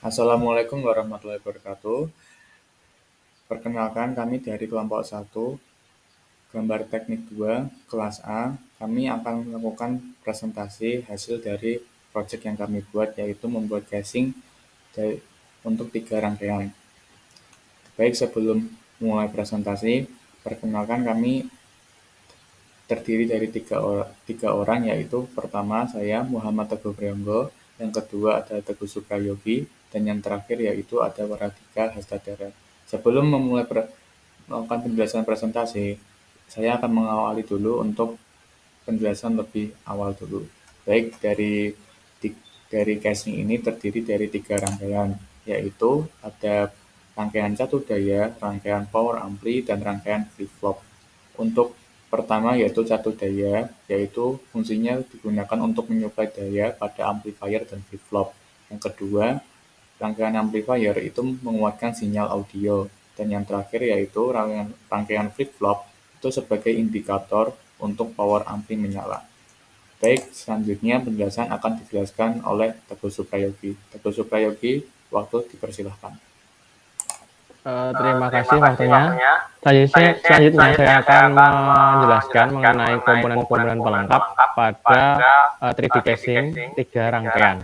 Assalamualaikum warahmatullahi wabarakatuh. Perkenalkan kami dari kelompok 1, gambar teknik 2, kelas A. Kami akan melakukan presentasi hasil dari proyek yang kami buat, yaitu membuat casing untuk 3 rangkaian. Baik, sebelum mulai presentasi, perkenalkan kami terdiri dari tiga orang, yaitu pertama saya Muhammad Teguh Priyogo, yang kedua ada Teguh Suprayogi, dan yang terakhir yaitu ada Waradika Hastadara. Sebelum memulai melakukan penjelasan presentasi, saya akan mengawali dulu untuk penjelasan lebih awal dulu. Baik, dari casing ini terdiri dari 3 rangkaian, yaitu ada rangkaian satu daya, rangkaian power ampli, dan rangkaian flip-flop. Untuk pertama yaitu satu daya, yaitu fungsinya digunakan untuk menyuplai daya pada amplifier dan flip-flop. Yang kedua, rangkaian amplifier itu menguatkan sinyal audio. Dan yang terakhir yaitu rangkaian flip-flop itu sebagai indikator untuk power ampli menyala. Baik, selanjutnya penjelasan akan dijelaskan oleh Teguh Suprayogi. Teguh Suprayogi, waktu dipersilahkan. Terima kasih waktunya. Selanjutnya saya akan menjelaskan mengenai komponen-komponen pelengkap pada 3D casing 3 rangkaian.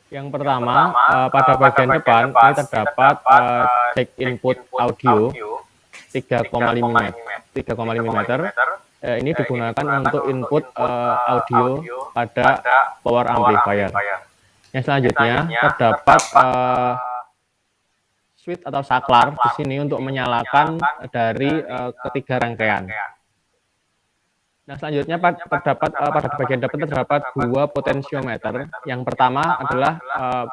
Yang pertama, pada bagian depan ini terdapat jack input audio 3,5 mm. Ini digunakan untuk input audio pada power amplifier. Yang selanjutnya terdapat switch atau saklar di sini untuk menyalakan dari ketiga rangkaian. Nah, selanjutnya pada bagian depan terdapat 2 potensiometer. Yang pertama adalah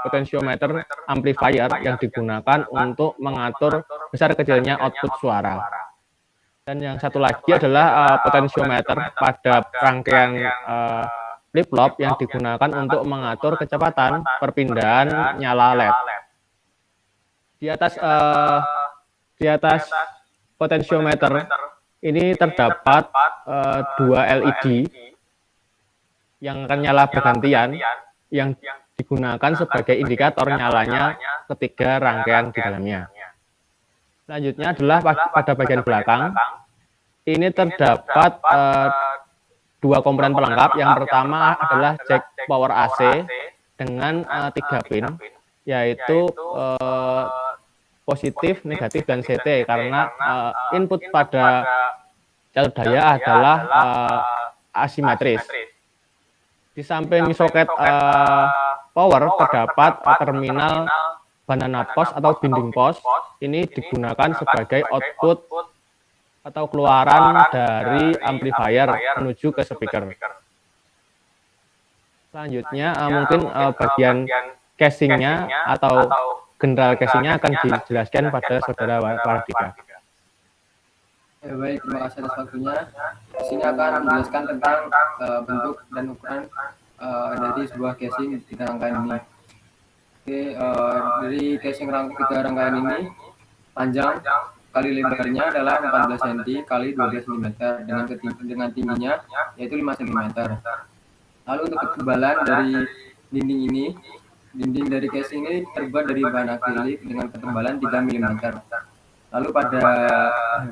potensiometer amplifier yang digunakan untuk mengatur besar kecilnya output suara. Dan yang satu lagi adalah potensiometer pada rangkaian flip-flop yang digunakan untuk mengatur kecepatan perpindahan nyala LED. Di atas potensiometer ini terdapat 2 LED yang akan nyala bergantian yang digunakan sebagai indikator nyalanya ketiga rangkaian di dalamnya. Selanjutnya adalah pada bagian belakang ini terdapat 2 komponen pelengkap. Yang pertama adalah jack power AC dengan 3 pin, yaitu positif, negatif, dan CT, karena input pada jalur daya adalah asimetris. Di samping soket power terdapat terminal banana post atau binding post. Ini digunakan sebagai output atau keluaran dari amplifier menuju ke speaker. Selanjutnya mungkin bagian casingnya atau general casingnya akan dijelaskan pada saudara Waradika. Baik, terima kasih atas waktunya. Di sini akan menjelaskan tentang bentuk dan ukuran dari sebuah casing 3 rangkaian ini. Oke, dari casing 3 rangkaian ini panjang kali lebarnya adalah 14 cm kali 12 cm dengan tingginya yaitu 5 cm. Lalu untuk ketebalan dari dinding dari casing ini terbuat dari bahan akrilik dengan ketebalan 3 mm. Lalu pada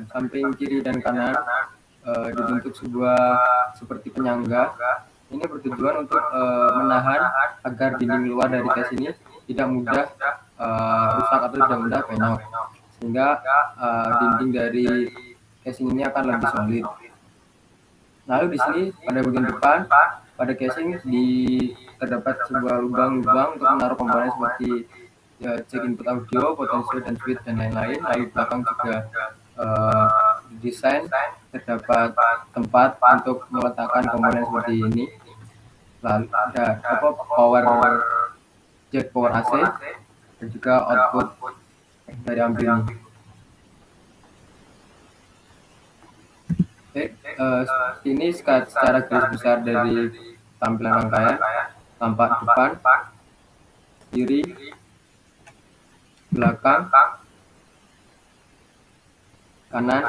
samping kiri dan kanan dibentuk sebuah seperti penyangga. Ini bertujuan untuk menahan agar dinding luar dari casing ini tidak mudah rusak atau tidak mudah penyok, sehingga dinding dari casing ini akan lebih solid. Lalu di sini pada bagian depan pada casing terdapat sebuah lubang-lubang untuk menaruh komponen seperti jack input audio, potensio dan switch dan lain-lain. Lalu belakang juga desain terdapat tempat untuk meletakkan komponen seperti ini. Lalu ada jack power AC dan juga output dari ampli ini. Oke, ini secara garis besar dari tampilan rangkaian. Tampak depan, kiri, belakang, kanan,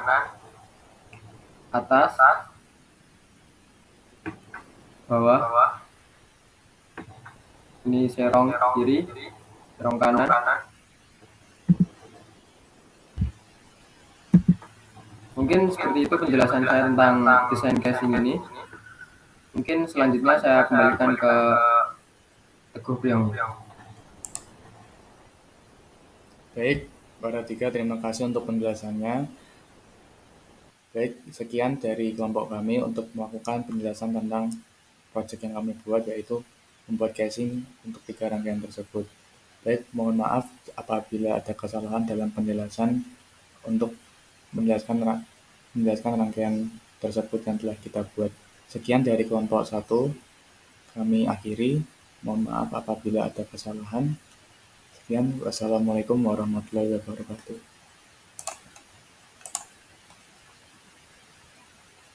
atas, bawah. Ini serong kiri, dorong kanan. Mungkin seperti itu penjelasan saya tentang desain casing ini. Mungkin selanjutnya saya kembalikan ke Teguh Priyono. Baik, para tiga, terima kasih untuk penjelasannya. Baik, sekian dari kelompok kami untuk melakukan penjelasan tentang proyek yang kami buat, yaitu membuat casing untuk 3 rangkaian tersebut. Baik, mohon maaf apabila ada kesalahan dalam penjelasan untuk menjelaskan rangkaian tersebut yang telah kita buat. Sekian dari kelompok 1, kami akhiri. Mohon maaf apabila ada kesalahan. Sekian, wassalamualaikum warahmatullahi wabarakatuh.